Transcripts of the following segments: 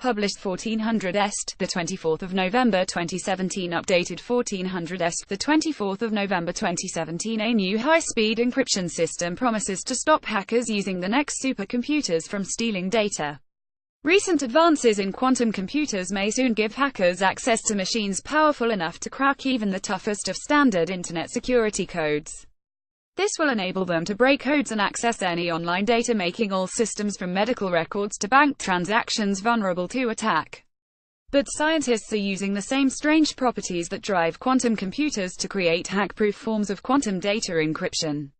published 1400 est, the 24th of November 2017, updated 1400 est, the 24th of November 2017. A new high-speed encryption system promises to stop hackers using the next supercomputers from stealing data. Recent advances in quantum computers may soon give hackers access to machines powerful enough to crack even the toughest of standard Internet security codes. This will enable them to break codes and access any online data, making all systems from medical records to bank transactions vulnerable to attack. But scientists are using the same strange properties that drive quantum computers to create hack-proof forms of quantum data encryption.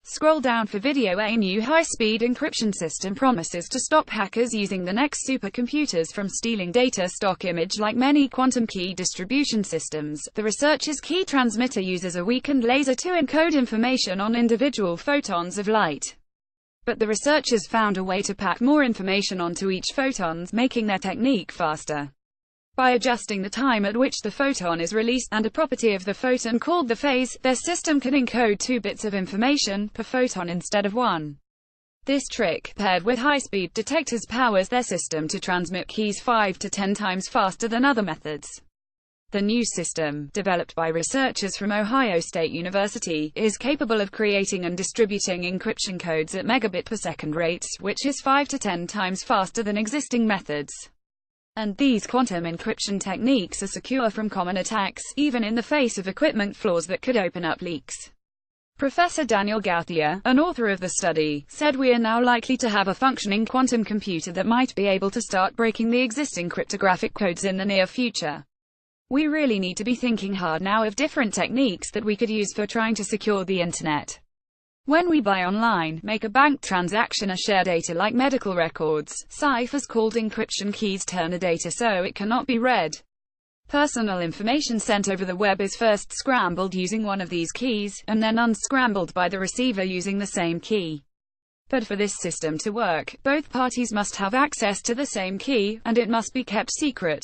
Scroll down for video. A new high-speed encryption system promises to stop hackers using the next supercomputers from stealing data. Stock image. Like many quantum key distribution systems, the researcher's key transmitter uses a weakened laser to encode information on individual photons of light. But the researchers found a way to pack more information onto each photon, making their technique faster. By adjusting the time at which the photon is released, and a property of the photon called the phase, their system can encode 2 bits of information per photon instead of 1. This trick, paired with high-speed detectors, powers their system to transmit keys 5 to 10 times faster than other methods. The new system, developed by researchers from Ohio State University, is capable of creating and distributing encryption codes at megabit-per-second rates, which is 5 to 10 times faster than existing methods. And these quantum encryption techniques are secure from common attacks, even in the face of equipment flaws that could open up leaks. Professor Daniel Gauthier, an author of the study, said we are now likely to have a functioning quantum computer that might be able to start breaking the existing cryptographic codes in the near future. We really need to be thinking hard now of different techniques that we could use for trying to secure the internet. When we buy online, make a bank transaction, or share data like medical records, ciphers called encryption keys turn the data so it cannot be read. Personal information sent over the web is first scrambled using one of these keys, and then unscrambled by the receiver using the same key. But for this system to work, both parties must have access to the same key, and it must be kept secret.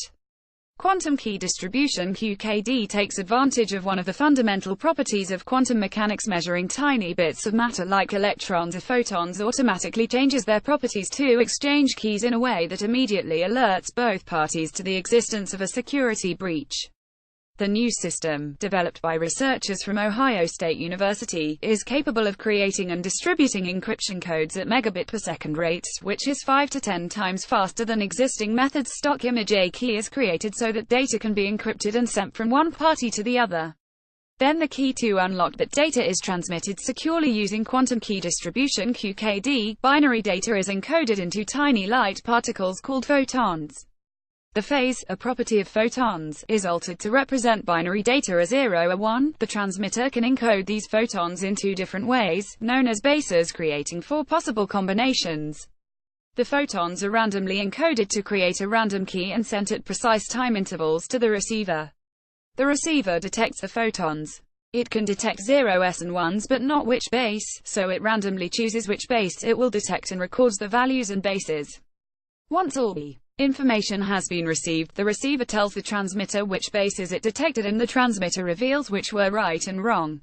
Quantum key distribution (QKD) takes advantage of one of the fundamental properties of quantum mechanics. Measuring tiny bits of matter like electrons or photons automatically changes their properties to exchange keys in a way that immediately alerts both parties to the existence of a security breach. The new system, developed by researchers from Ohio State University, is capable of creating and distributing encryption codes at megabit-per-second rates, which is 5 to 10 times faster than existing methods. Stock image. A key is created so that data can be encrypted and sent from one party to the other. Then the key to unlock that data is transmitted securely using quantum key distribution (QKD). Binary data is encoded into tiny light particles called photons. The phase, a property of photons, is altered to represent binary data as 0 or 1. The transmitter can encode these photons in 2 different ways, known as bases, creating 4 possible combinations. The photons are randomly encoded to create a random key and sent at precise time intervals to the receiver. The receiver detects the photons. It can detect 0s and 1s but not which base, so it randomly chooses which base it will detect and records the values and bases. Once all the information has been received, the receiver tells the transmitter which bases it detected and the transmitter reveals which were right and wrong.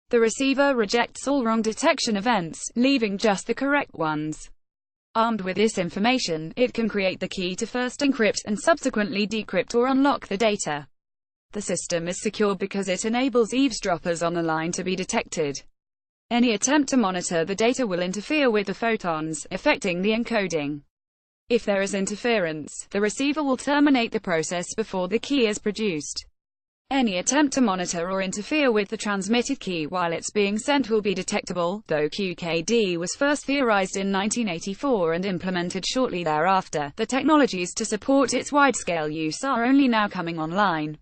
The receiver rejects all wrong detection events, leaving just the correct ones. Armed with this information, it can create the key to first encrypt, and subsequently decrypt or unlock the data. The system is secure because it enables eavesdroppers on the line to be detected. Any attempt to monitor the data will interfere with the photons, affecting the encoding. If there is interference, the receiver will terminate the process before the key is produced. Any attempt to monitor or interfere with the transmitted key while it's being sent will be detectable. Though QKD was first theorized in 1984 and implemented shortly thereafter, the technologies to support its wide-scale use are only now coming online.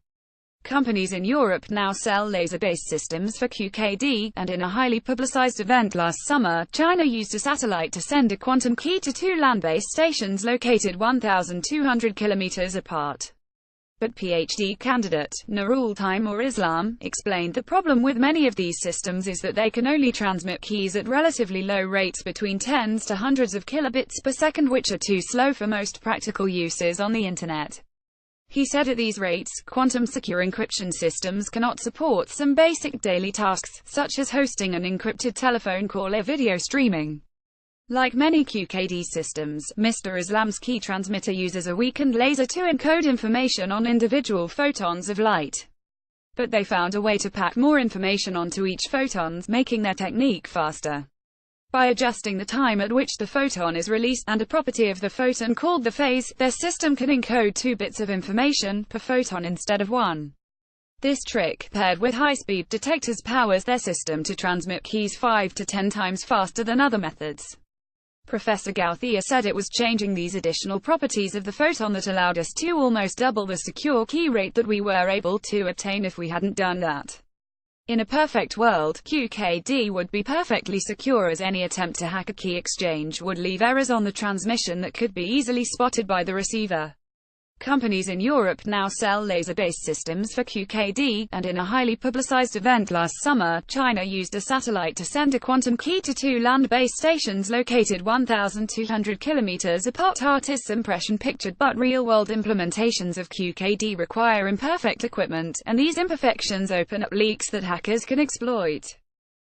Companies in Europe now sell laser-based systems for QKD, and in a highly publicized event last summer, China used a satellite to send a quantum key to 2 land-based stations located 1,200 kilometers apart. But PhD candidate, Nurul Taimur Islam, explained the problem with many of these systems is that they can only transmit keys at relatively low rates between tens to hundreds of kilobits per second, which are too slow for most practical uses on the Internet. He said at these rates, quantum-secure encryption systems cannot support some basic daily tasks, such as hosting an encrypted telephone call or video streaming. Like many QKD systems, Mr. Islam's key transmitter uses a weakened laser to encode information on individual photons of light. But they found a way to pack more information onto each photon, making their technique faster. By adjusting the time at which the photon is released, and a property of the photon called the phase, their system can encode 2 bits of information per photon instead of 1. This trick, paired with high-speed detectors, powers their system to transmit keys 5 to 10 times faster than other methods. Professor Gauthier said it was changing these additional properties of the photon that allowed us to almost double the secure key rate that we were able to obtain if we hadn't done that. In a perfect world, QKD would be perfectly secure, as any attempt to hack a key exchange would leave errors on the transmission that could be easily spotted by the receiver. Companies in Europe now sell laser-based systems for QKD, and in a highly publicized event last summer, China used a satellite to send a quantum key to 2 land-based stations located 1,200 kilometers apart. Artists' impression pictured, but real-world implementations of QKD require imperfect equipment, and these imperfections open up leaks that hackers can exploit.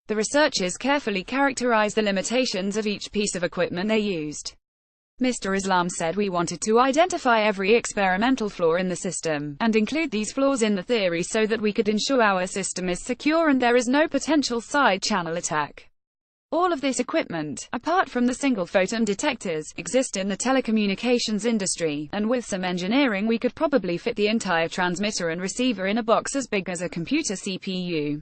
The researchers carefully characterize the limitations of each piece of equipment they used. Mr. Islam said, "We wanted to identify every experimental flaw in the system, and include these flaws in the theory so that we could ensure our system is secure and there is no potential side-channel attack." All of this equipment, apart from the single-photon detectors, exist in the telecommunications industry, and with some engineering we could probably fit the entire transmitter and receiver in a box as big as a computer CPU.